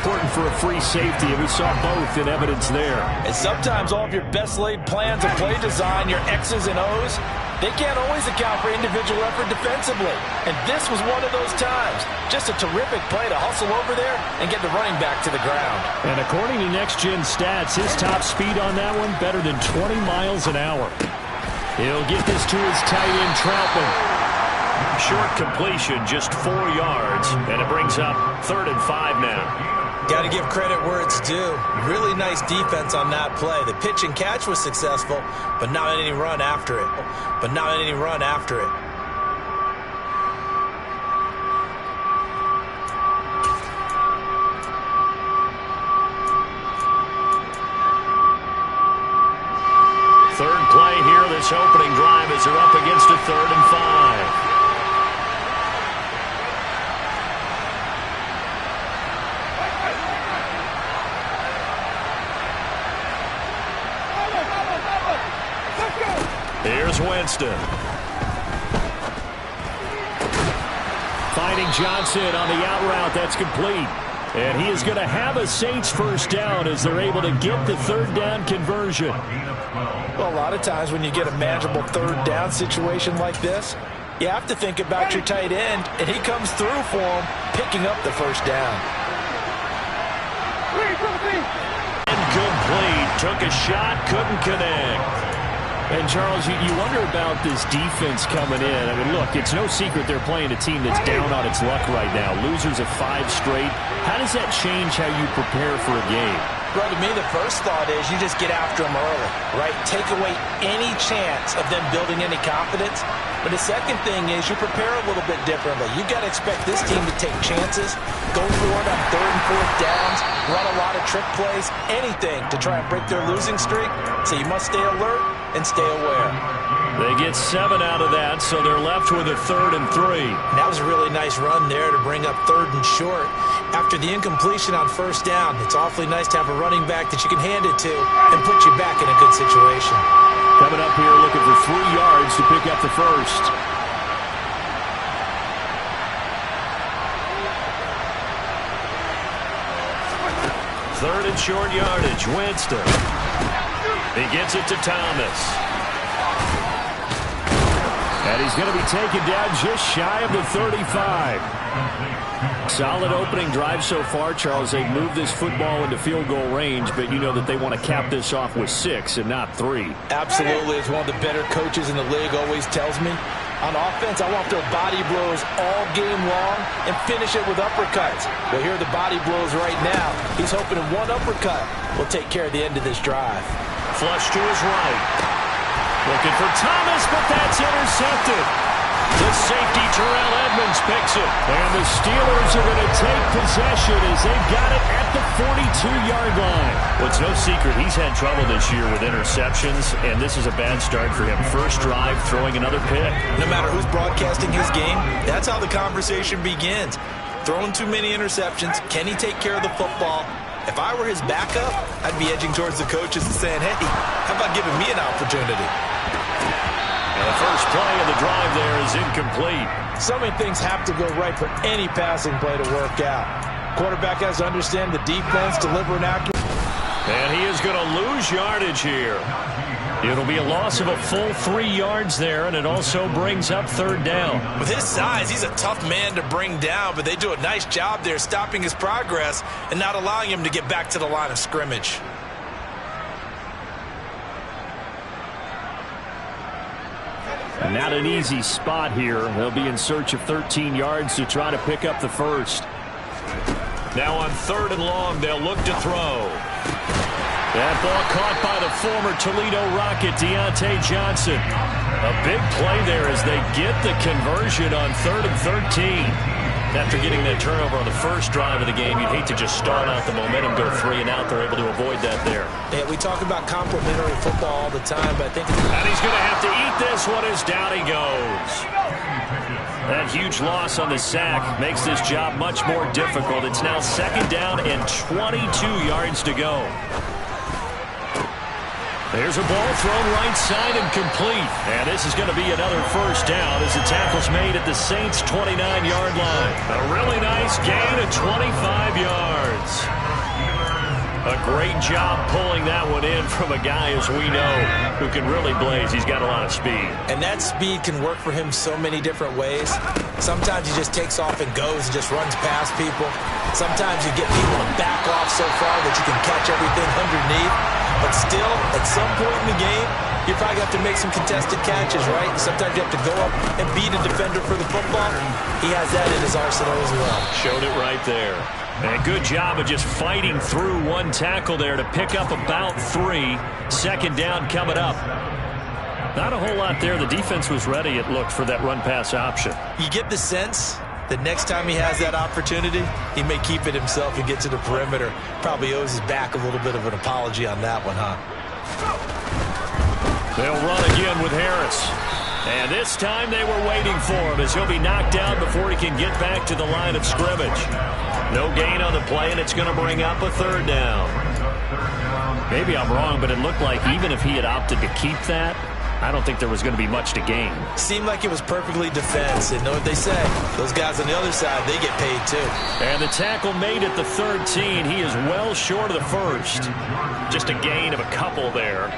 important for a free safety, and we saw both in evidence there. And sometimes all of your best laid plans of play design, your X's and O's, they can't always account for individual effort defensively. And this was one of those times. Just a terrific play to hustle over there and get the running back to the ground. And according to Next Gen Stats, his top speed on that one, better than 20 miles an hour. He'll get this to his tight end, Troutman. Short completion, just 4 yards, and it brings up 3rd and 5 now. Got to give credit where it's due. Really nice defense on that play. The pitch and catch was successful, but not any run after it. Third play here, this opening drive as they're up against a 3rd and 5. Here's Winston. Finding Johnson on the out route. That's complete. And he is going to have a Saints first down as they're able to get the 3rd down conversion. Well, a lot of times when you get a manageable 3rd down situation like this, you have to think about your tight end, and he comes through for him, picking up the first down. Incomplete. Took a shot, couldn't connect. And, Charles, you wonder about this defense coming in. I mean, look, it's no secret they're playing a team that's down on its luck right now. Losers of 5 straight. How does that change how you prepare for a game? Well, to me, the first thought is you just get after them early, right? Take away any chance of them building any confidence. But the second thing is you prepare a little bit differently. You got to expect this team to take chances, go for it on 3rd and 4th downs, run a lot of trick plays, anything to try and break their losing streak. So you must stay alert and stay aware. They get 7 out of that, so they're left with a 3rd and 3. That was a really nice run there to bring up 3rd and short. After the incompletion on 1st down, it's awfully nice to have a running back that you can hand it to and put you back in a good situation. Coming up here looking for 3 yards to pick up the first. Third and short yardage. Winston. He gets it to Thomas. And he's going to be taken down just shy of the 35. Solid opening drive so far, Charles. They've moved this football into field goal range, but you know that they want to cap this off with 6 and not 3. Absolutely. As one of the better coaches in the league always tells me, on offense, I want their body blows all game long and finish it with uppercuts. Well, here are the body blows right now. He's hoping in one uppercut will take care of the end of this drive. Flush to his right. Looking for Thomas, but that's intercepted. The safety, Terrell Edmonds, picks it. And the Steelers are going to take possession as they've got it at the 42-yard line. Well, it's no secret he's had trouble this year with interceptions, and this is a bad start for him. First drive, throwing another pick. No matter who's broadcasting his game, that's how the conversation begins. Throwing too many interceptions. Can he take care of the football? If I were his backup, I'd be edging towards the coaches and saying, hey, how about giving me an opportunity? And the first play of the drive there is incomplete. So many things have to go right for any passing play to work out. Quarterback has to understand the defense, deliver an accurate. And he is going to lose yardage here. It'll be a loss of a full 3 yards there, and it also brings up 3rd down. With his size, he's a tough man to bring down, but they do a nice job there stopping his progress and not allowing him to get back to the line of scrimmage. And not an easy spot here. They'll be in search of 13 yards to try to pick up the first. Now on 3rd and long, they'll look to throw. That ball caught by the former Toledo Rocket, Deontay Johnson. A big play there as they get the conversion on 3rd and 13. After getting that turnover on the first drive of the game, you'd hate to just start out the momentum, go 3 and out. They're able to avoid that there. Yeah, we talk about complementary football all the time, but I think... And he's going to have to eat this one as down he goes. That huge loss on the sack makes this job much more difficult. It's now 2nd down and 22 yards to go. There's a ball thrown right side and complete. And this is going to be another first down as the tackle's made at the Saints' 29-yard line. A really nice gain of 25 yards. A great job pulling that one in from a guy, as we know, who can really blaze. He's got a lot of speed. And that speed can work for him so many different ways. Sometimes he just takes off and goes and just runs past people. Sometimes you get people to back off so far that you can catch everything underneath. But still, at some point in the game, you probably have to make some contested catches, right? Sometimes you have to go up and beat a defender for the football. He has that in his arsenal as well. Showed it right there. And good job of just fighting through one tackle there to pick up about 3. Second down coming up. Not a whole lot there. The defense was ready, it looked, for that run-pass option. You get the sense that next time he has that opportunity, he may keep it himself and get to the perimeter. Probably owes his back a little bit of an apology on that one, huh? They'll run again with Harris. And this time they were waiting for him as he'll be knocked down before he can get back to the line of scrimmage. No gain on the play, and it's going to bring up a third down. Maybe I'm wrong, but it looked like even if he had opted to keep that, I don't think there was going to be much to gain. Seemed like it was perfectly defense. And know what they say, those guys on the other side, they get paid too. And the tackle made at the 13. He is well short of the first. Just a gain of a couple there.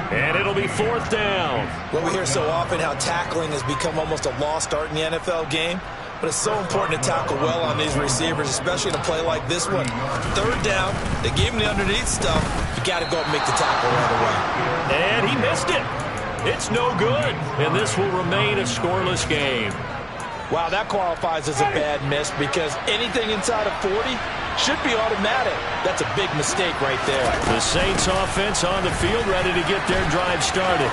And it'll be fourth down. Well, we hear so often how tackling has become almost a lost art in the NFL game. But it's so important to tackle well on these receivers, especially in a play like this one. Third down, they gave him the underneath stuff. You got to go and make the tackle right away. And he missed it. It's no good. And this will remain a scoreless game. Wow, that qualifies as a bad miss because anything inside of 40 should be automatic. That's a big mistake right there. The Saints offense on the field ready to get their drive started.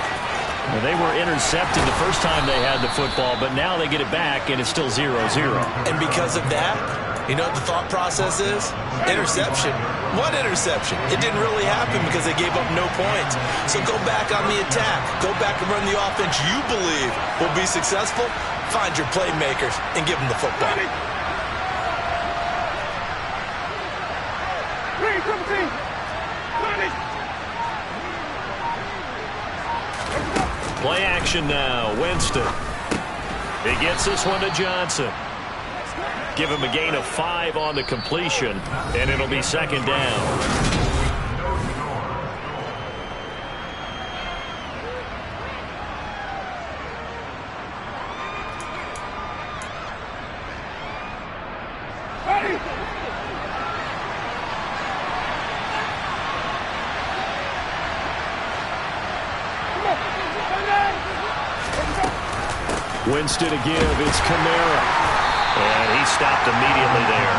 Well, they were intercepted the first time they had the football, but now they get it back, and it's still 0-0. And because of that, you know what the thought process is? Interception. What interception? It didn't really happen because they gave up no points. So go back on the attack. Go back and run the offense you believe will be successful. Find your playmakers and give them the football. Play action now. Winston. He gets this one to Johnson. Give him a gain of 5 on the completion, and it'll be second down. Winston to give. It's Kamara. And he stopped immediately there.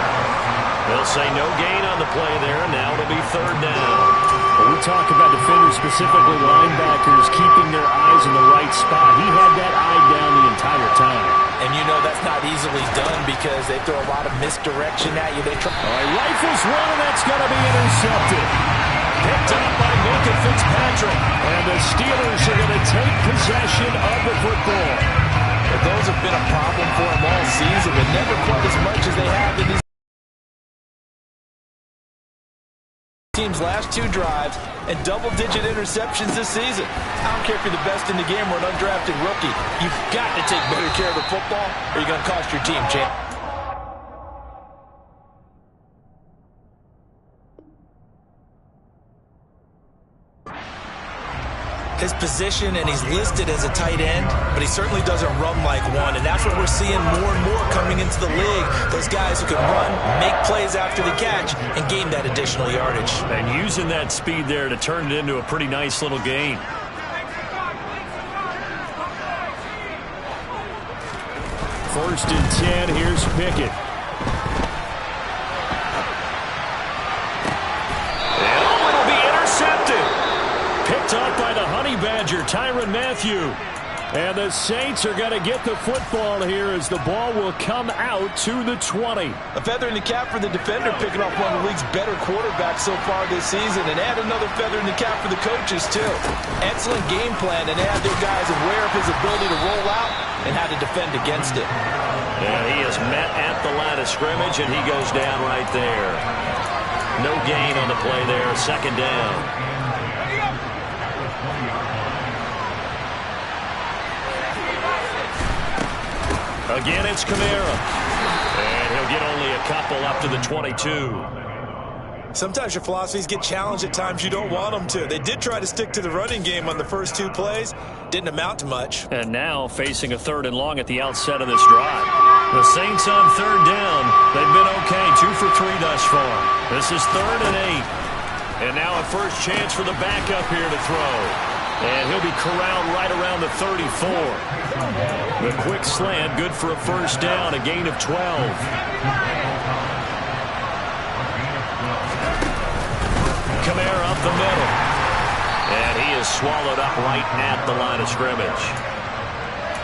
They'll say no gain on the play there. Now it'll be third down. When we talk about defenders, specifically linebackers, keeping their eyes in the right spot. He had that eye down the entire time. And you know that's not easily done because they throw a lot of misdirection at you. They try. All right, rifles one, and that's going to be intercepted. Picked up by Minka Fitzpatrick. And the Steelers are going to take possession of the football. But those have been a problem for them all season, but never quite as much as they have in these team's last 2 drives and double-digit interceptions this season. I don't care if you're the best in the game or an undrafted rookie. You've got to take better care of the football or you're going to cost your team, champ. His position, and he's listed as a tight end, but he certainly doesn't run like one, and that's what we're seeing more and more coming into the league. Those guys who can run, make plays after the catch, and gain that additional yardage. And using that speed there to turn it into a pretty nice little gain. First and 10, here's Pickett. And it'll be intercepted. Picked up by the Honey Badger, Tyrann Mathieu. And the Saints are going to get the football here as the ball will come out to the 20. A feather in the cap for the defender, picking off one of the league's better quarterbacks so far this season, and add another feather in the cap for the coaches, too. Excellent game plan, and add their guys aware of his ability to roll out and how to defend against it. And he is met at the line of scrimmage, and he goes down right there. No gain on the play there, second down. Again, it's Kamara. And he'll get only a couple up to the 22. Sometimes your philosophies get challenged at times you don't want them to. They did try to stick to the running game on the first 2 plays. Didn't amount to much. And now facing a 3rd and long at the outset of this drive. The Saints on 3rd down. They've been okay, 2 for 3 thus far. This is 3rd and 8. And now a first chance for the backup here to throw. And he'll be corralled right around the 34. The quick slant, good for a first down, a gain of 12. Kamara up the middle. And he is swallowed up right at the line of scrimmage.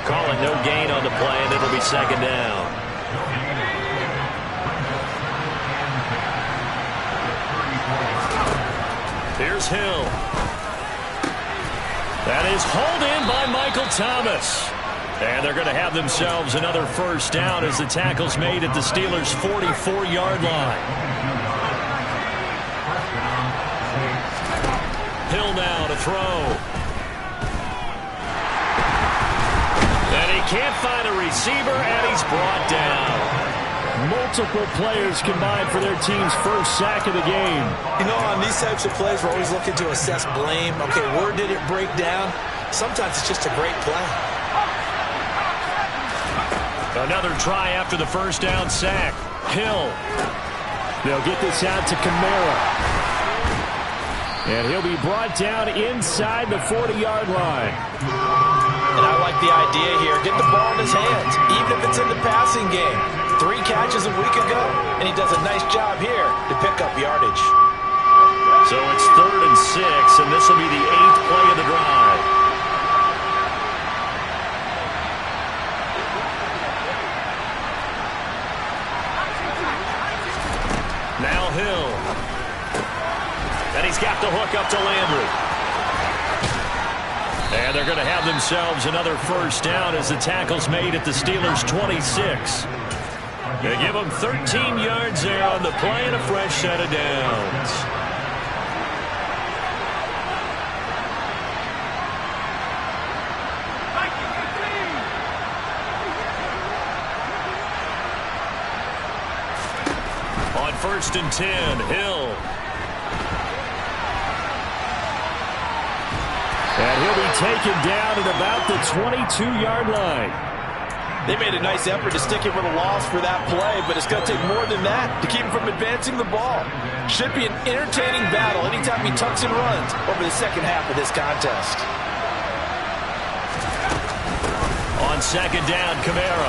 Calling no gain on the play, and it'll be 2nd down. Here's Hill. That is hauled in by Michael Thomas. And they're going to have themselves another first down as the tackle's made at the Steelers' 44-yard line. Hill now to throw. And he can't find a receiver, and he's brought down. Multiple players combined for their team's first sack of the game. You know, on these types of plays, we're always looking to assess blame. Okay, where did it break down? Sometimes it's just a great play. Another try after the first down sack. Hill. They'll get this out to Kamara. And he'll be brought down inside the 40-yard line. And I like the idea here. Get the ball in his hands, even if it's in the passing game. 3 catches a week ago, and he does a nice job here to pick up yardage. So it's 3rd and 6, and this will be the 8th play of the drive. Now Hill. And he's got the hook up to Landry. And they're going to have themselves another first down as the tackle's made at the Steelers' 26. They give them 13 yards there on the play and a fresh set of downs. On 1st and 10, Hill. And he'll be taken down at about the 22-yard line. They made a nice effort to stick him with a loss for that play, but it's going to take more than that to keep him from advancing the ball. Should be an entertaining battle anytime he tucks and runs over the second half of this contest. On 2nd down, Kamara.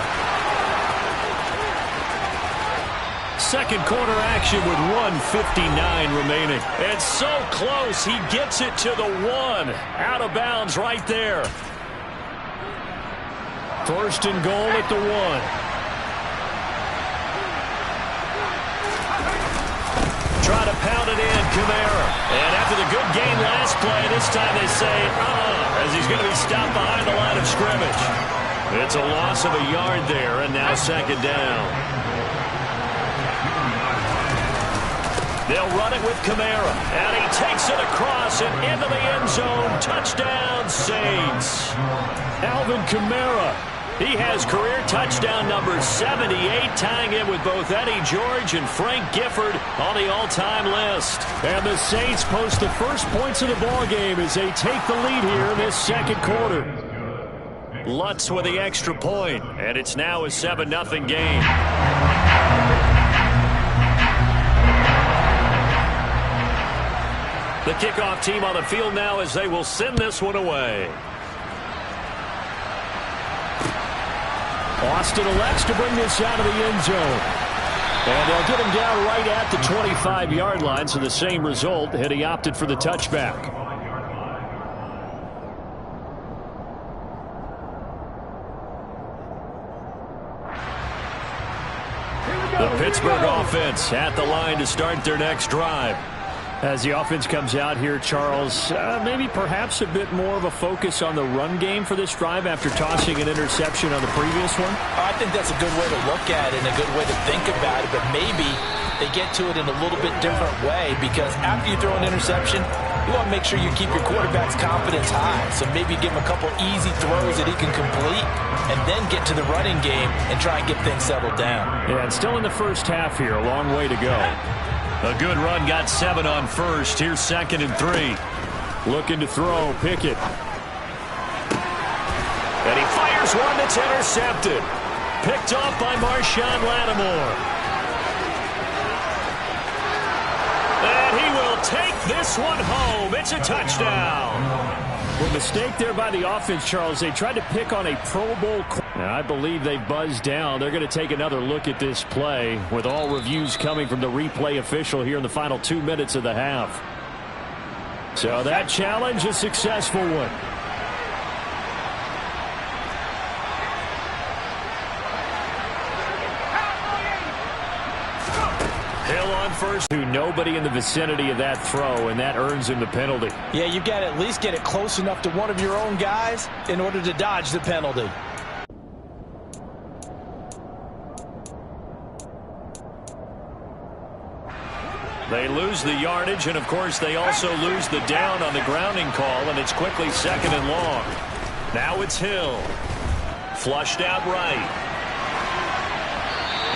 Second quarter action with 1:59 remaining. It's so close, he gets it to the 1. Out of bounds right there. 1st and goal at the 1. Try to pound it in, Kamara. And after the good gain last play, this time they say, as he's going to be stopped behind the line of scrimmage. It's a loss of a yard there, and now 2nd down. They'll run it with Kamara, and he takes it across and into the end zone. Touchdown, Saints. Alvin Kamara. He has career touchdown number 78, tying it with both Eddie George and Frank Gifford on the all-time list. And the Saints post the first points of the ballgame as they take the lead here in this second quarter. Lutz with the extra point, and it's now a 7-0 game. The kickoff team on the field now as they will send this one away. Austin elects to bring this out of the end zone. And they'll get him down right at the 25-yard line, so the same result had he opted for the touchback. The Pittsburgh offense at the line to start their next drive. As the offense comes out here, Charles, maybe perhaps a bit more of a focus on the run game for this drive after tossing an interception on the previous one? I think that's a good way to look at it and a good way to think about it, but maybe they get to it in a little bit different way, because after you throw an interception, you want to make sure you keep your quarterback's confidence high. So maybe give him a couple easy throws that he can complete and then get to the running game and try and get things settled down. Yeah, and still in the first half here. A long way to go. A good run, got 7 on first. Here's 2nd and 3. Looking to throw, Pickett. And he fires one that's intercepted. Picked off by Marshawn Lattimore. And he will take this one home. It's a touchdown. Well, mistake there by the offense, Charles. They tried to pick on a Pro Bowl. Now, I believe they buzzed down. They're going to take another look at this play, with all reviews coming from the replay official here in the final 2 minutes of the half. So that challenge, a successful one. Hill on first, to nobody in the vicinity of that throw, and that earns him the penalty. Yeah, you've got to at least get it close enough to one of your own guys in order to dodge the penalty. They lose the yardage, and of course they also lose the down on the grounding call, and it's quickly 2nd and long. Now it's Hill. Flushed out right.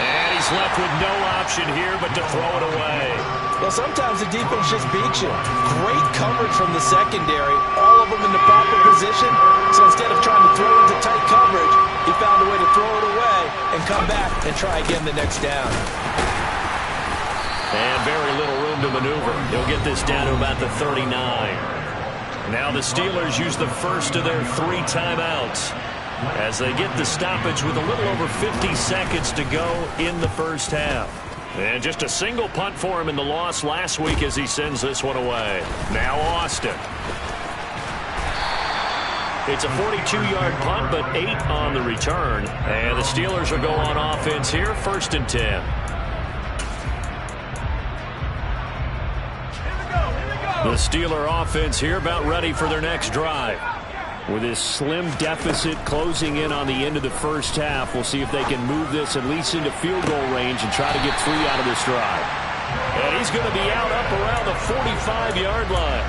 And he's left with no option here but to throw it away. Well, sometimes the defense just beats you. Great coverage from the secondary, all of them in the proper position. So instead of trying to throw into tight coverage, he found a way to throw it away and come back and try again the next down. And very little room to maneuver. He'll get this down to about the 39. Now the Steelers use the first of their 3 timeouts as they get the stoppage with a little over 50 seconds to go in the first half. And just a single punt for him in the loss last week as he sends this one away. Now Austin. It's a 42-yard punt, but 8 on the return. And the Steelers will go on offense here, 1st and 10. The Steeler offense here about ready for their next drive. With this slim deficit closing in on the end of the first half, we'll see if they can move this at least into field goal range and try to get 3 out of this drive. And he's going to be out up around the 45-yard line.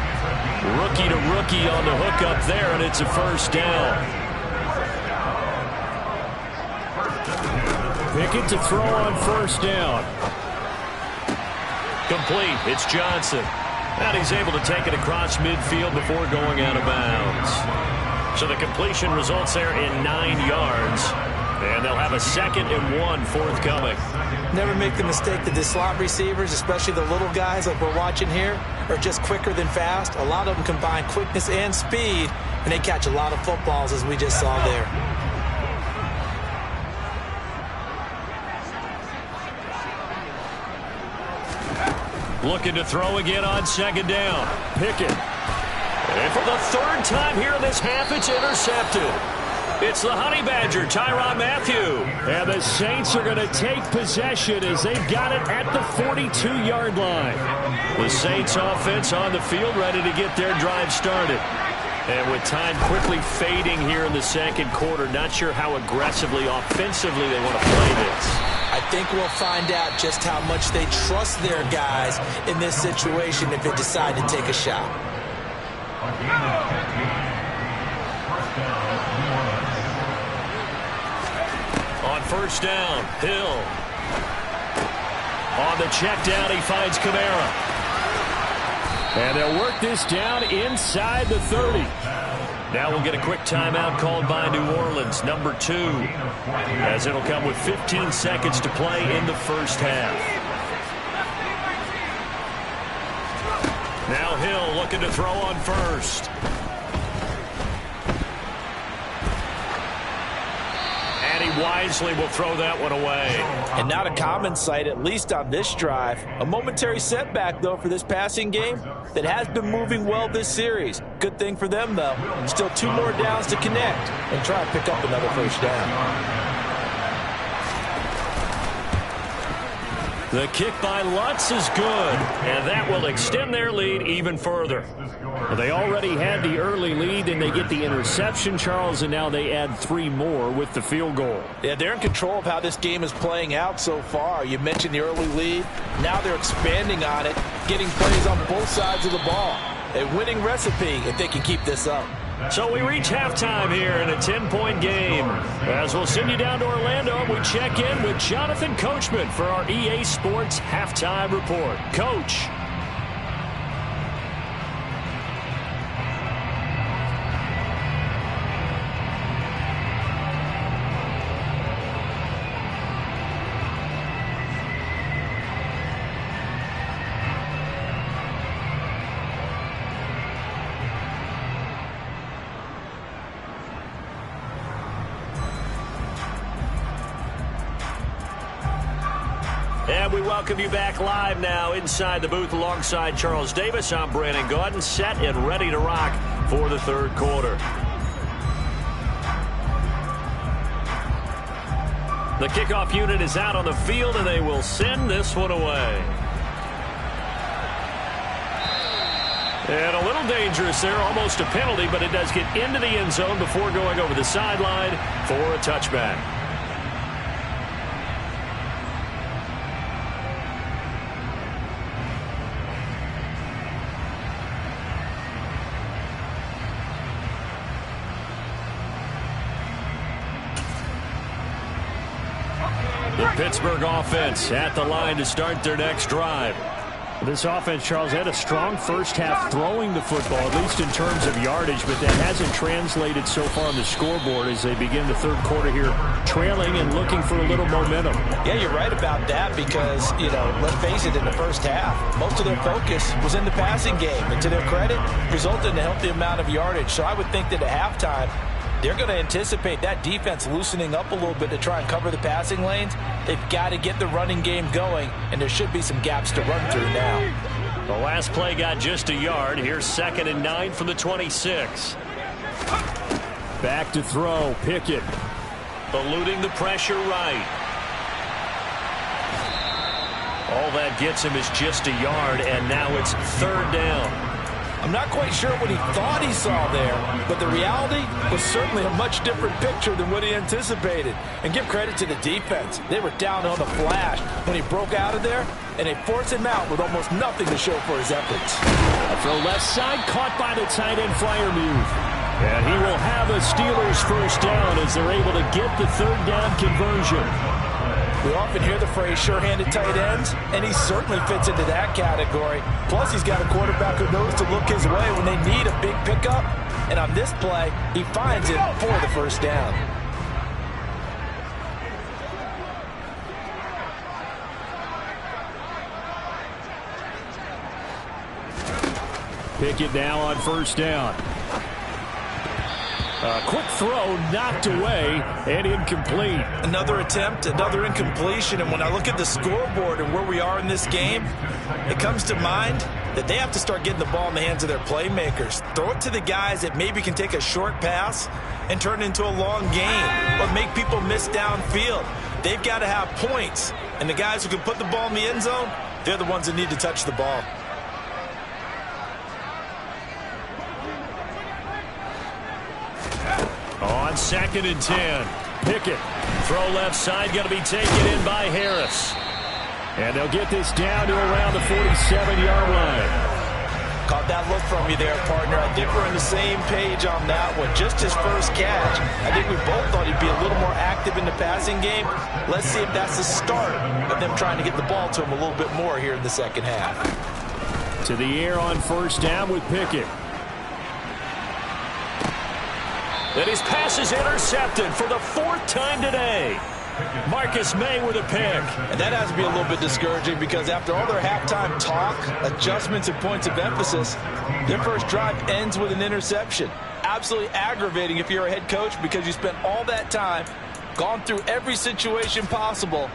Rookie to rookie on the hook up there, and it's a 1st down. Pickett to throw on 1st down. Complete. It's Johnson. And he's able to take it across midfield before going out of bounds. So the completion results there in 9 yards. And they'll have a 2nd and 1 forthcoming. Never make the mistake that the slot receivers, especially the little guys like we're watching here, are just quicker than fast. A lot of them combine quickness and speed, and they catch a lot of footballs, as we just saw there. Looking to throw again on 2nd down. Pickett. And for the 3rd time here in this half, it's intercepted. It's the Honey Badger, Tyrann Mathieu. And the Saints are going to take possession as they've got it at the 42-yard line. The Saints offense on the field, ready to get their drive started. And with time quickly fading here in the 2nd quarter, not sure how aggressively, offensively they want to play this. I think we'll find out just how much they trust their guys in this situation if they decide to take a shot. On 1st down, Hill. On the check down, he finds Kamara. And they'll work this down inside the 30. Now we'll get a quick timeout called by New Orleans, number 2, as it'll come with 15 seconds to play in the first half. Now Hill looking to throw on 1st. And he wisely will throw that one away. And not a common sight, at least on this drive. A momentary setback, though, for this passing game that has been moving well this series. Good thing for them, though. Still 2 more downs to connect and try to pick up another 1st down. The kick by Lutz is good, and that will extend their lead even further. Well, they already had the early lead, and they get the interception, Charles, and now they add 3 more with the field goal. Yeah, they're in control of how this game is playing out so far. You mentioned the early lead. Now they're expanding on it, getting plays on both sides of the ball. A winning recipe if they can keep this up. So we reach halftime here in a 10-point game. As we'll send you down to Orlando, we check in with Jonathan Coachman for our EA Sports Halftime Report. Coach. And we welcome you back live now inside the booth alongside Charles Davis. I'm Brandon Gaudin, set and ready to rock for the third quarter. The kickoff unit is out on the field, and they will send this one away. And a little dangerous there, almost a penalty, but it does get into the end zone before going over the sideline for a touchback. The Pittsburgh offense at the line to start their next drive. This offense, Charles, had a strong first half throwing the football, at least in terms of yardage, but that hasn't translated so far on the scoreboard as they begin the third quarter here, trailing and looking for a little momentum. Yeah, you're right about that because, let's face it, in the first half, most of their focus was in the passing game. And to their credit, resulted in a healthy amount of yardage. So I would think that at halftime, they're going to anticipate that defense loosening up a little bit to try and cover the passing lanes. They've got to get the running game going, and there should be some gaps to run through now. The last play got just a yard. Here's 2nd and 9 from the 26. Back to throw, Pickett. Eluding the pressure right. All that gets him is just a yard, and now it's 3rd down. I'm not quite sure what he thought he saw there, but the reality was certainly a much different picture than what he anticipated. And give credit to the defense. They were down on the flash when he broke out of there, and they forced him out with almost nothing to show for his efforts. A throw left side, caught by the tight end Freiermuth. And he will have a Steelers first down as they're able to get the 3rd down conversion. We often hear the phrase sure-handed tight ends, and he certainly fits into that category. Plus, he's got a quarterback who knows to look his way when they need a big pickup. And on this play, he finds it for the first down. Pickett now on first down. A quick throw knocked away and incomplete. Another attempt, another incompletion. And when I look at the scoreboard and where we are in this game, it comes to mind that they have to start getting the ball in the hands of their playmakers. Throw it to the guys that maybe can take a short pass and turn it into a long gain or make people miss downfield. They've got to have points. And the guys who can put the ball in the end zone, they're the ones that need to touch the ball. On 2nd and 10. Pickett. Throw left side, going to be taken in by Harris. And they'll get this down to around the 47-yard line. Caught that look from you there, partner. I think we're on the same page on that one. Just his first catch. I think we both thought he'd be a little more active in the passing game. Let's see if that's the start of them trying to get the ball to him a little bit more here in the second half. To the air on first down with Pickett. And his pass is intercepted for the 4th time today. Marcus May with a pick. And that has to be a little bit discouraging because after all their halftime talk, adjustments, and points of emphasis, their first drive ends with an interception. Absolutely aggravating if you're a head coach because you spent all that time, gone through every situation possible,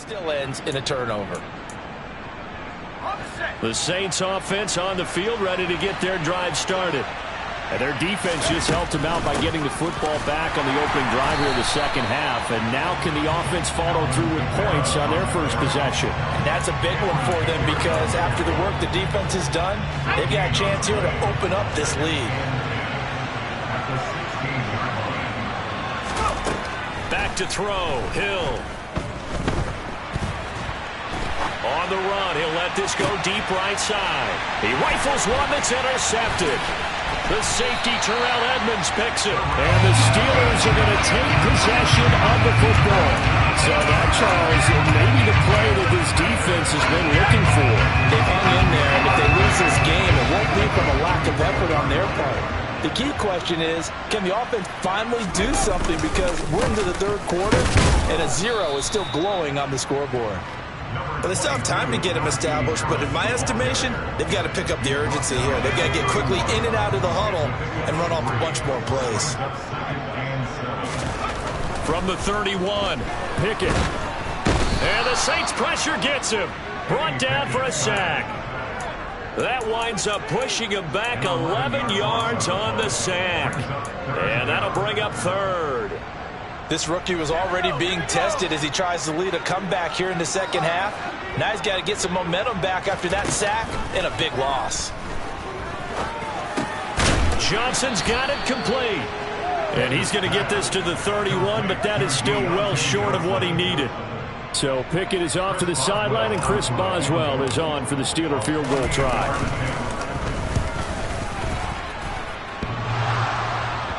Still ends in a turnover. The Saints offense on the field, ready to get their drive started. And their defense just helped them out by getting the football back on the opening drive here in the second half. And now can the offense follow through with points on their first possession? And that's a big one for them because after the work the defense has done, they've got a chance here to open up this lead. Back to throw. Hill. On the run, he'll let this go deep right side. He rifles one that's intercepted. The safety, Terrell Edmonds, picks it. And the Steelers are going to take possession of the football. So that, Charles, may be the play that this defense has been looking for. They've hung in there, and if they lose this game, it won't be from a lack of effort on their part. The key question is, can the offense finally do something? Because we're into the third quarter, and a 0 is still glowing on the scoreboard. Well, they still have time to get him established, but in my estimation, they've got to pick up the urgency here. They've got to get quickly in and out of the huddle and run off a bunch more plays. From the 31, Pickett. And the Saints pressure gets him. Brought down for a sack. That winds up pushing him back 11 yards on the sack. And that'll bring up third. This rookie was already being tested as he tries to lead a comeback here in the second half. Now he's got to get some momentum back after that sack and a big loss. Johnson's got it complete. And he's going to get this to the 31, but that is still well short of what he needed. So Pickett is off to the sideline, and Chris Boswell is on for the Steeler field goal try.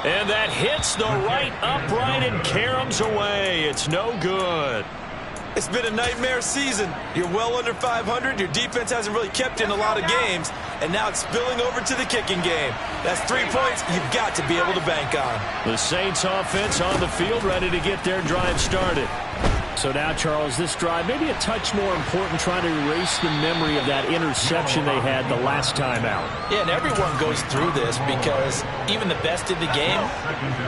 And that hits the right upright and caroms away. It's no good. It's been a nightmare season. You're well under 500. Your defense hasn't really kept in a lot of games. And now it's spilling over to the kicking game. That's 3 points you've got to be able to bank on. The Saints offense on the field, ready to get their drive started. So now, Charles, this drive maybe a touch more important, trying to erase the memory of that interception they had the last time out. Yeah, and everyone goes through this because even the best in the game,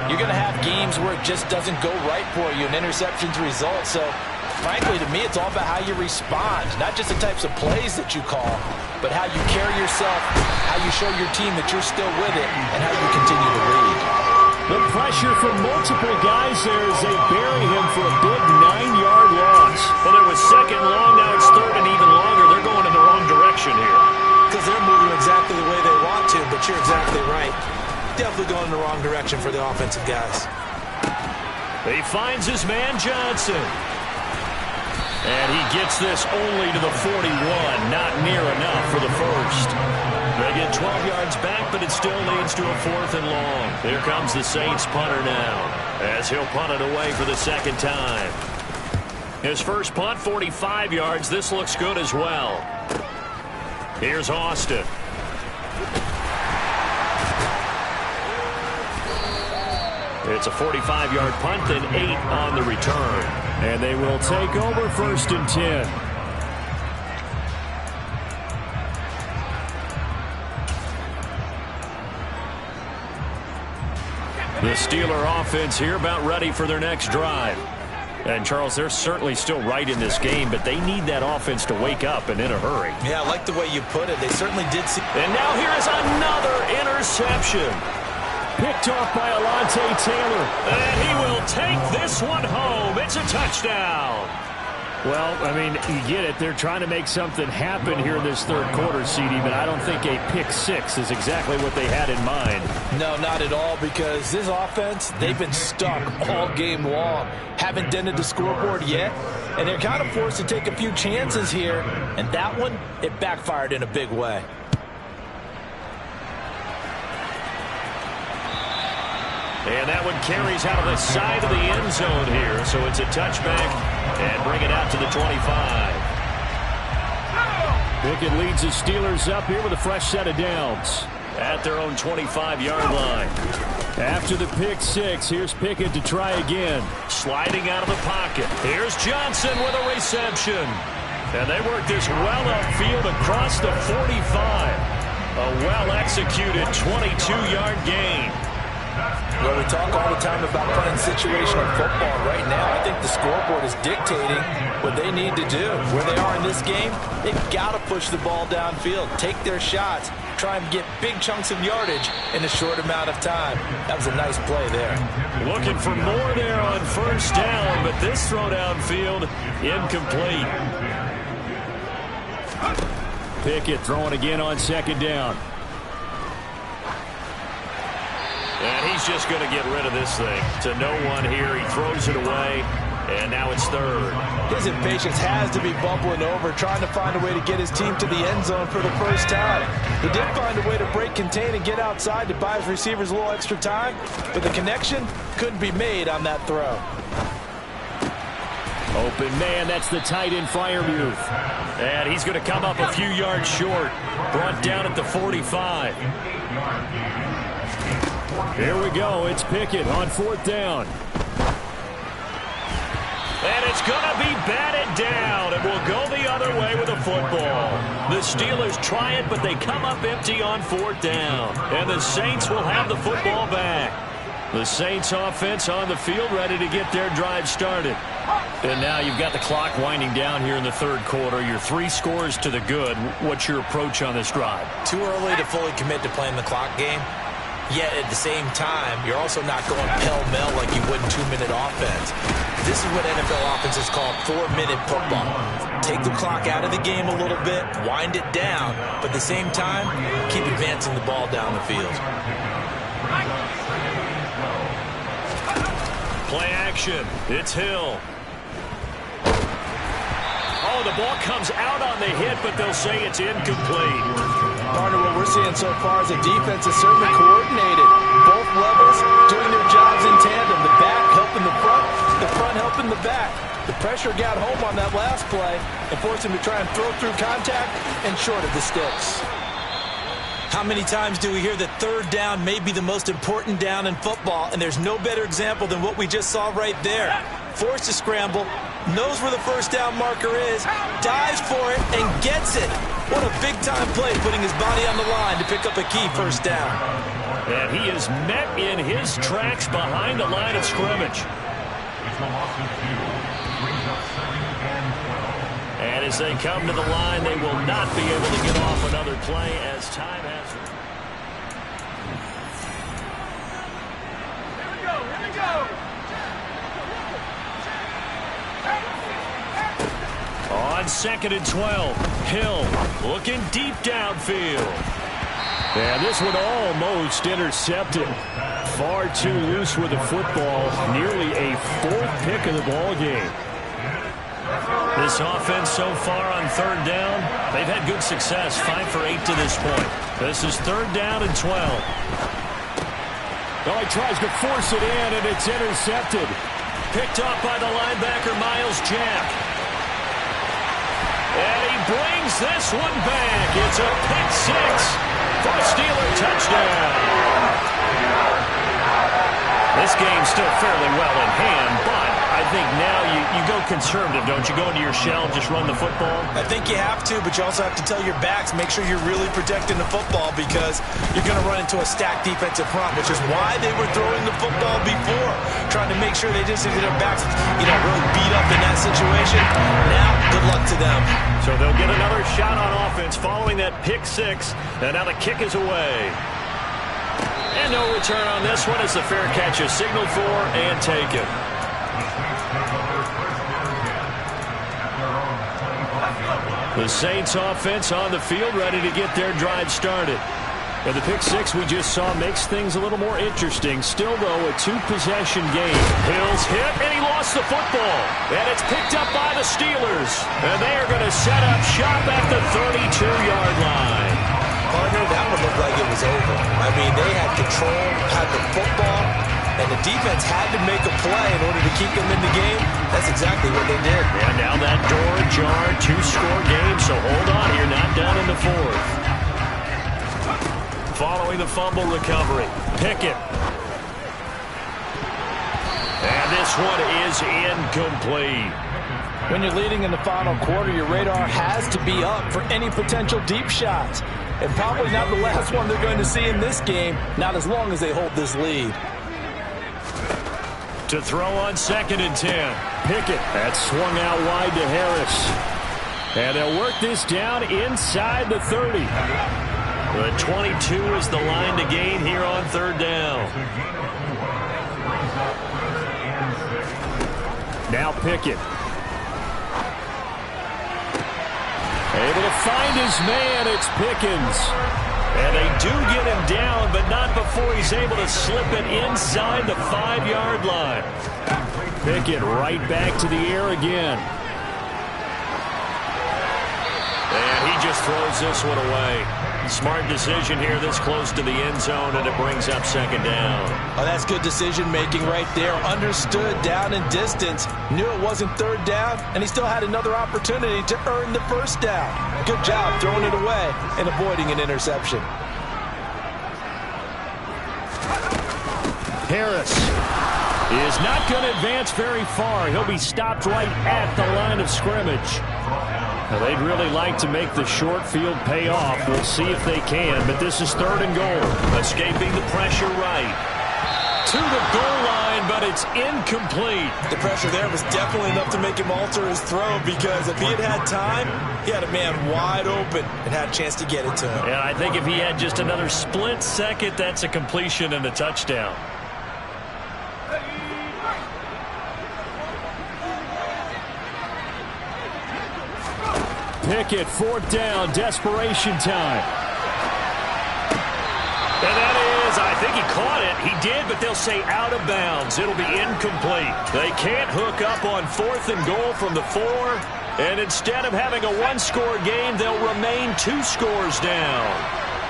you're going to have games where it just doesn't go right for you, and interceptions result. So, frankly, to me, it's all about how you respond, not just the types of plays that you call, but how you carry yourself, how you show your team that you're still with it, and how you continue to lead. The pressure from multiple guys there as they bury him for a big 9-yard loss. Well, it was second long. Now it's third and even longer. They're going in the wrong direction here. Because they're moving exactly the way they want to, but you're exactly right. Definitely going in the wrong direction for the offensive guys. He finds his man Johnson. And he gets this only to the 41. Not near enough for the first. They get 12 yards back, but it still leads to a 4th and long. Here comes the Saints punter now, as he'll punt it away for the second time. His first punt, 45 yards. This looks good as well. Here's Austin. It's a 45-yard punt, then 8 on the return. And they will take over 1st and 10. The Steeler offense here about ready for their next drive. And, Charles, they're certainly still right in this game, but they need that offense to wake up and in a hurry. Yeah, I like the way you put it. They certainly did see. And now here is another interception. Picked off by Alontae Taylor. And he will take this one home. It's a touchdown. Well, I mean, you get it. They're trying to make something happen here in this third quarter, CD, but I don't think a pick six is exactly what they had in mind. No, not at all, because this offense, they've been stuck all game long. Haven't dented the scoreboard yet, and they're kind of forced to take a few chances here, and that one, it backfired in a big way. And that one carries out of the side of the end zone here. So it's a touchback and bring it out to the 25. Pickett leads the Steelers up here with a fresh set of downs. At their own 25-yard line. After the pick six, here's Pickett to try again. Sliding out of the pocket. Here's Johnson with a reception. And they work this well upfield across the 45. A well-executed 22-yard gain. Well, we talk all the time about playing situational football. Right now, I think the scoreboard is dictating what they need to do. Where they are in this game, they've got to push the ball downfield, take their shots, try and get big chunks of yardage in a short amount of time. That was a nice play there. Looking for more there on first down, but this throw downfield incomplete. Pickett throwing again on second down. And he's just going to get rid of this thing to no one here. He throws it away, and now it's third. His impatience has to be bubbling over, trying to find a way to get his team to the end zone for the first time. He did find a way to break contain and get outside to buy his receivers a little extra time, but the connection couldn't be made on that throw. Open man, that's the tight end Freiermuth. And he's going to come up a few yards short. Brought down at the 45. Here we go. It's Pickett on fourth down. And it's going to be batted down. And we'll go the other way with the football. The Steelers try it, but they come up empty on fourth down. And the Saints will have the football back. The Saints offense on the field ready to get their drive started. And now you've got the clock winding down here in the third quarter. Your 3 scores to the good. What's your approach on this drive? Too early to fully commit to playing the clock game. Yet at the same time, you're also not going pell-mell like you would in 2-minute offense. This is what NFL offenses call 4-minute football. Take the clock out of the game a little bit, wind it down, but at the same time, keep advancing the ball down the field. Play action. It's Hill. Oh, the ball comes out on the hit, but they'll say it's incomplete. Partner, what we're seeing so far is the defense is certainly coordinated. Both levels doing their jobs in tandem. The back helping the front helping the back. The pressure got home on that last play and forced him to try and throw through contact and short of the sticks. How many times do we hear that third down may be the most important down in football, and there's no better example than what we just saw right there. Forced to scramble, knows where the first down marker is, dives for it, and gets it. What a big-time play, putting his body on the line to pick up a key first down. And he is met in his tracks behind the line of scrimmage. And as they come to the line, they will not be able to get off another play as time has. Here we go. On 2nd and 12, Hill looking deep downfield. And this one almost intercepted. Far too loose with the football. Nearly a 4th pick of the ball game. This offense so far on third down, they've had good success. 5 for 8 to this point. This is 3rd down and 12. Oh, he tries to force it in, and it's intercepted. Picked up by the linebacker, Miles Jack. And he brings this one back. It's a pick 6 for a Steeler touchdown. This game's still fairly well in hand, but I think now you go conservative, don't you? Go into your shell, just run the football? I think you have to, but you also have to tell your backs, make sure you're really protecting the football because you're going to run into a stacked defensive front, which is why they were throwing the football before, trying to make sure they just get their backs, really beat up in that situation. Now, good luck to them. So they'll get another shot on offense following that pick 6, and now the kick is away. And no return on this one as the fair catch is signaled for and taken. The Saints offense on the field ready to get their drive started. And the pick 6 we just saw makes things a little more interesting. Still, though, a 2-possession game. Hill's hit, and he lost the football. And it's picked up by the Steelers. And they are going to set up shop at the 32-yard line. Partner, that would look like it was over. I mean, they had control, had the football, and the defense had to make a play in order to keep them in the game. That's exactly what they did. And now that door ajar, 2-score game, so hold on here, not done in the 4th. Following the fumble recovery, Pickett. And this one is incomplete. When you're leading in the final quarter, your radar has to be up for any potential deep shots. and probably not the last one they're going to see in this game, not as long as they hold this lead. To throw on 2nd and 10. Pickett. That's swung out wide to Harris. And they'll work this down inside the 30. The 22 is the line to gain here on 3rd down. Now Pickett. Able to find his man. It's Pickens. And they do get him down, but not before he's able to slip it inside the 5-yard line. Pickett right back to the air again. And he just throws this one away. Smart decision here this close to the end zone, and it brings up 2nd down. Oh, that's good decision-making right there. Understood down and distance. Knew it wasn't 3rd down, and he still had another opportunity to earn the 1st down. Good job throwing it away and avoiding an interception. Harris is not going to advance very far. He'll be stopped right at the line of scrimmage. Now, they'd really like to make the short field pay off. We'll see if they can, but this is 3rd and goal. Escaping the pressure right. To the goal line, but it's incomplete. The pressure there was definitely enough to make him alter his throw, because if he had time, he had a man wide open and had a chance to get it to him. And I think if he had just another split second, that's a completion and a touchdown. Pickett, 4th down, desperation time. And that is, I think he caught it. He did, but they'll say out of bounds. It'll be incomplete. They can't hook up on 4th and goal from the 4. And instead of having a 1-score game, they'll remain 2 scores down.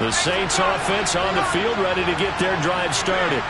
The Saints offense on the field, ready to get their drive started.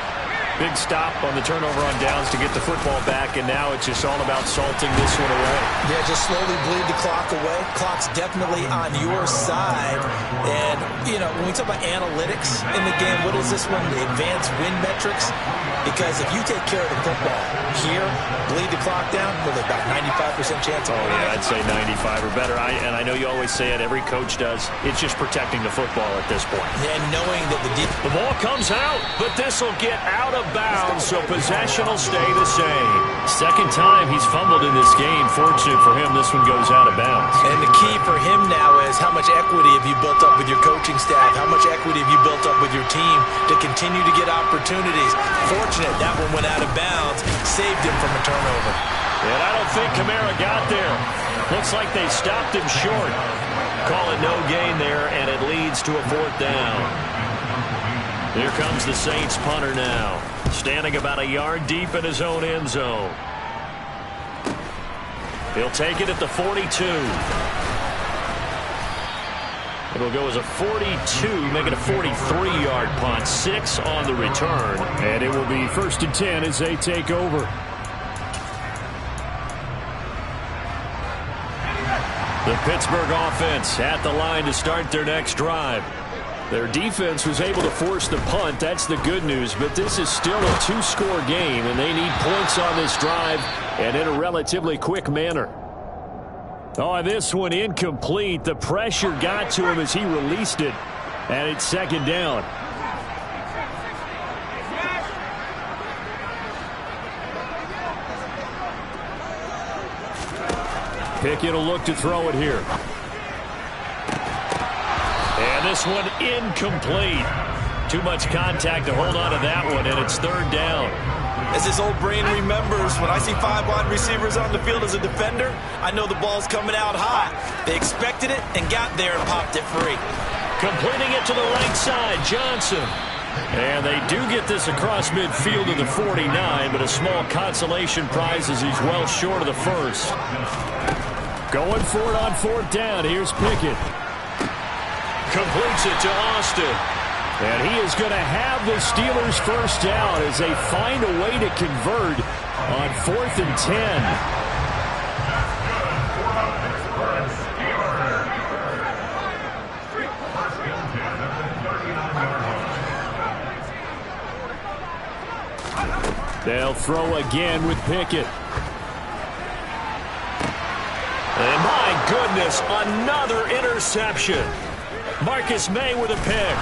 Big stop on the turnover on downs to get the football back, and now it's just all about salting this one away. Yeah, just slowly bleed the clock away. Clock's definitely on your side. And, you know, when we talk about analytics in the game, what is this one? The advanced win metrics? Because if you take care of the football here, bleed the clock down, with about 95% chance of winning. Yeah, I'd say 95 or better. And I know you always say it, every coach does. It's just protecting the football at this point. And knowing that the ball comes out, but this will get out of bounds, so possession will stay the same. 2nd time he's fumbled in this game. Fortunate for him, this one goes out of bounds. And the key for him now is how much equity have you built up with your coaching staff? How much equity have you built up with your team to continue to get opportunities? Fortunate that one went out of bounds, saved him from a turnover. And I don't think Kamara got there. Looks like they stopped him short. Call it no gain there, and it leads to a 4th down. Here comes the Saints punter now, standing about a yard deep in his own end zone. He'll take it at the 42. It'll go as a 42, make it a 43-yard punt. 6 on the return. And it will be 1st and 10 as they take over. The Pittsburgh offense at the line to start their next drive. Their defense was able to force the punt. That's the good news. But this is still a 2-score game, and they need points on this drive and in a relatively quick manner. Oh, this one incomplete. The pressure got to him as he released it, and it's 2nd down. Pickett will look to throw it here. And this one incomplete. Too much contact to hold on to that one, and it's 3rd down. As his old brain remembers, when I see 5 wide receivers on the field as a defender, I know the ball's coming out hot. They expected it and got there and popped it free. Completing it to the right side, Johnson. And they do get this across midfield to the 49, but a small consolation prize as he's well short of the 1st. Going for it on 4th down. Here's Pickett. Completes it to Austin. And he is going to have the Steelers 1st down as they find a way to convert on 4th and 10. They'll throw again with Pickett. And my goodness, another interception. Marcus May with a pick.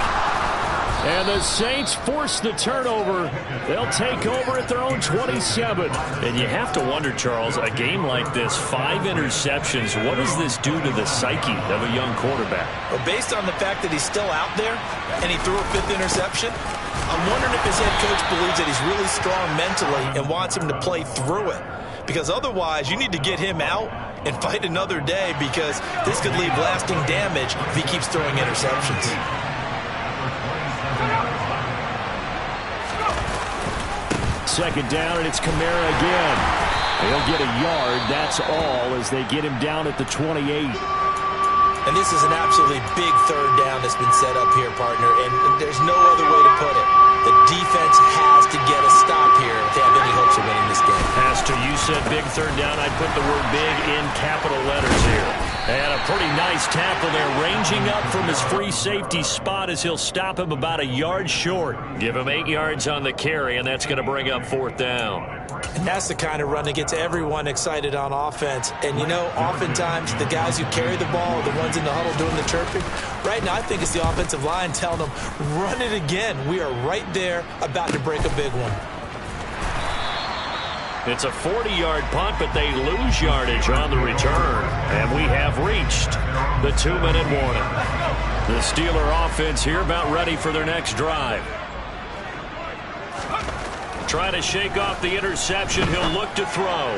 And the Saints force the turnover. They'll take over at their own 27. And you have to wonder, Charles, a game like this, 5 interceptions, what does this do to the psyche of a young quarterback? Well, based on the fact that he's still out there and he threw a 5th interception, I'm wondering if his head coach believes that he's really strong mentally and wants him to play through it. Because otherwise, you need to get him out and fight another day, because this could leave lasting damage if he keeps throwing interceptions. Second down, and it's Kamara again. He'll get a yard, that's all, as they get him down at the 28. And this is an absolutely big 3rd down that's been set up here, partner, and there's no other way to put it. The defense has to get a stop here if they have any hopes of winning this game. Pastor, you said big 3rd down. I'd put the word big in capital letters here. And a pretty nice tackle there, ranging up from his free safety spot as he'll stop him about a yard short. Give him 8 yards on the carry, and that's going to bring up 4th down. And that's the kind of run that gets everyone excited on offense. And, you know, oftentimes the guys who carry the ball are the ones in the huddle doing the chirping. Right now, I think it's the offensive line telling them, run it again. We are right there about to break a big one. It's a 40-yard punt, but they lose yardage on the return. And we have reached the 2-minute warning. The Steeler offense here about ready for their next drive. Trying to shake off the interception. He'll look to throw.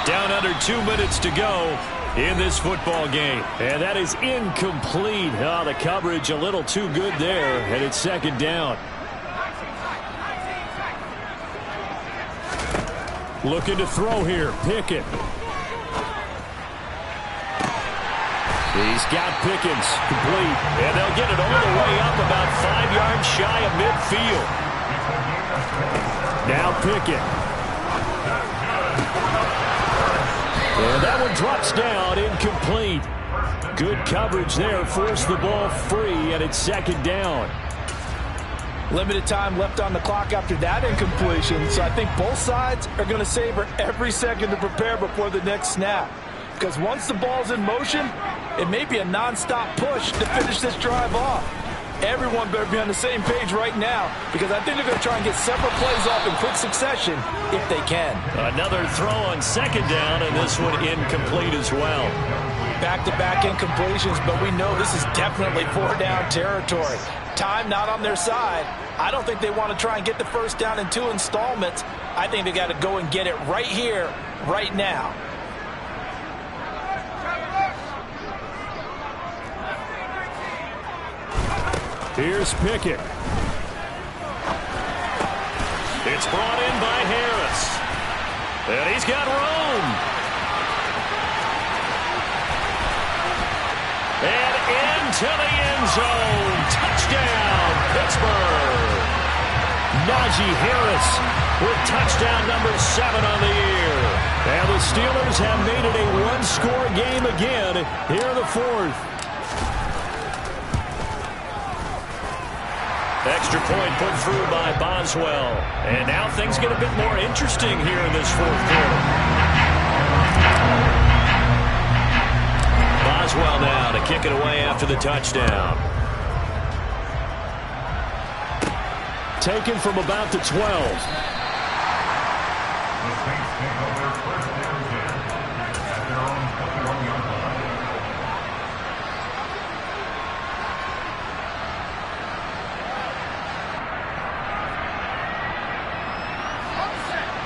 Down under 2 minutes to go in this football game. And that is incomplete. Oh, the coverage a little too good there, and it's 2nd down. Looking to throw here. Pickett. He's got Pickens complete. And they'll get it all the way up about 5 yards shy of midfield. Now Pickett. And that one drops down, incomplete. Good coverage there, forced the ball free, and it's 2nd down. Limited time left on the clock after that incompletion, so I think both sides are going to savor every second to prepare before the next snap. Because once the ball's in motion, it may be a non-stop push to finish this drive off. Everyone better be on the same page right now, because I think they're going to try and get several plays off in quick succession if they can. Another throw on 2nd down, and this one incomplete as well. Back-to-back incompletions, but we know this is definitely 4-down territory. Time not on their side. I don't think they want to try and get the 1st down in 2 installments. I think they got to go and get it right here, right now. Here's Pickett. It's brought in by Harris. And he's got room. And into the end zone. Touchdown, Pittsburgh. Najee Harris with touchdown number 7 on the year. And the Steelers have made it a 1-score game again here in the 4th. Extra point put through by Boswell. And now things get a bit more interesting here in this 4th quarter. Boswell now to kick it away after the touchdown. Taken from about the 12.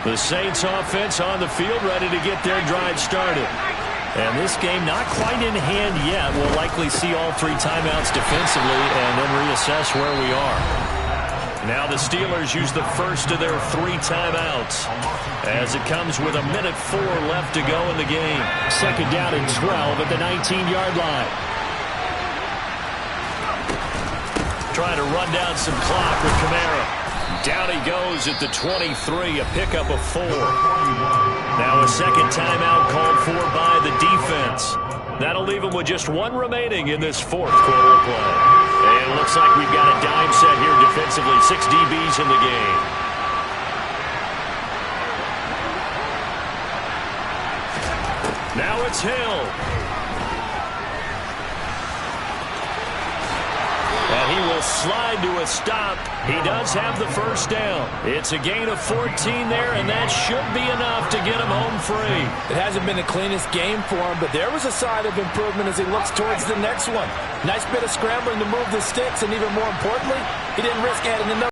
The Saints offense on the field ready to get their drive started. And this game not quite in hand yet. We'll likely see all 3 timeouts defensively and then reassess where we are. Now the Steelers use the first of their 3 timeouts as it comes with 1:04 left to go in the game. 2nd down and 12 at the 19-yard line. Trying to run down some clock with Kamara. Down he goes at the 23, a pickup of 4. Now a 2nd timeout called for by the defense. That'll leave him with just 1 remaining in this 4th quarter of play. And it looks like we've got a dime set here defensively. 6 DBs in the game. Now it's Hill. He will slide to a stop. He does have the first down. It's a gain of 14 there, and that should be enough to get him home free. It hasn't been the cleanest game for him, but there was a sign of improvement as he looks towards the next one. Nice bit of scrambling to move the sticks, and even more importantly, he didn't risk adding another.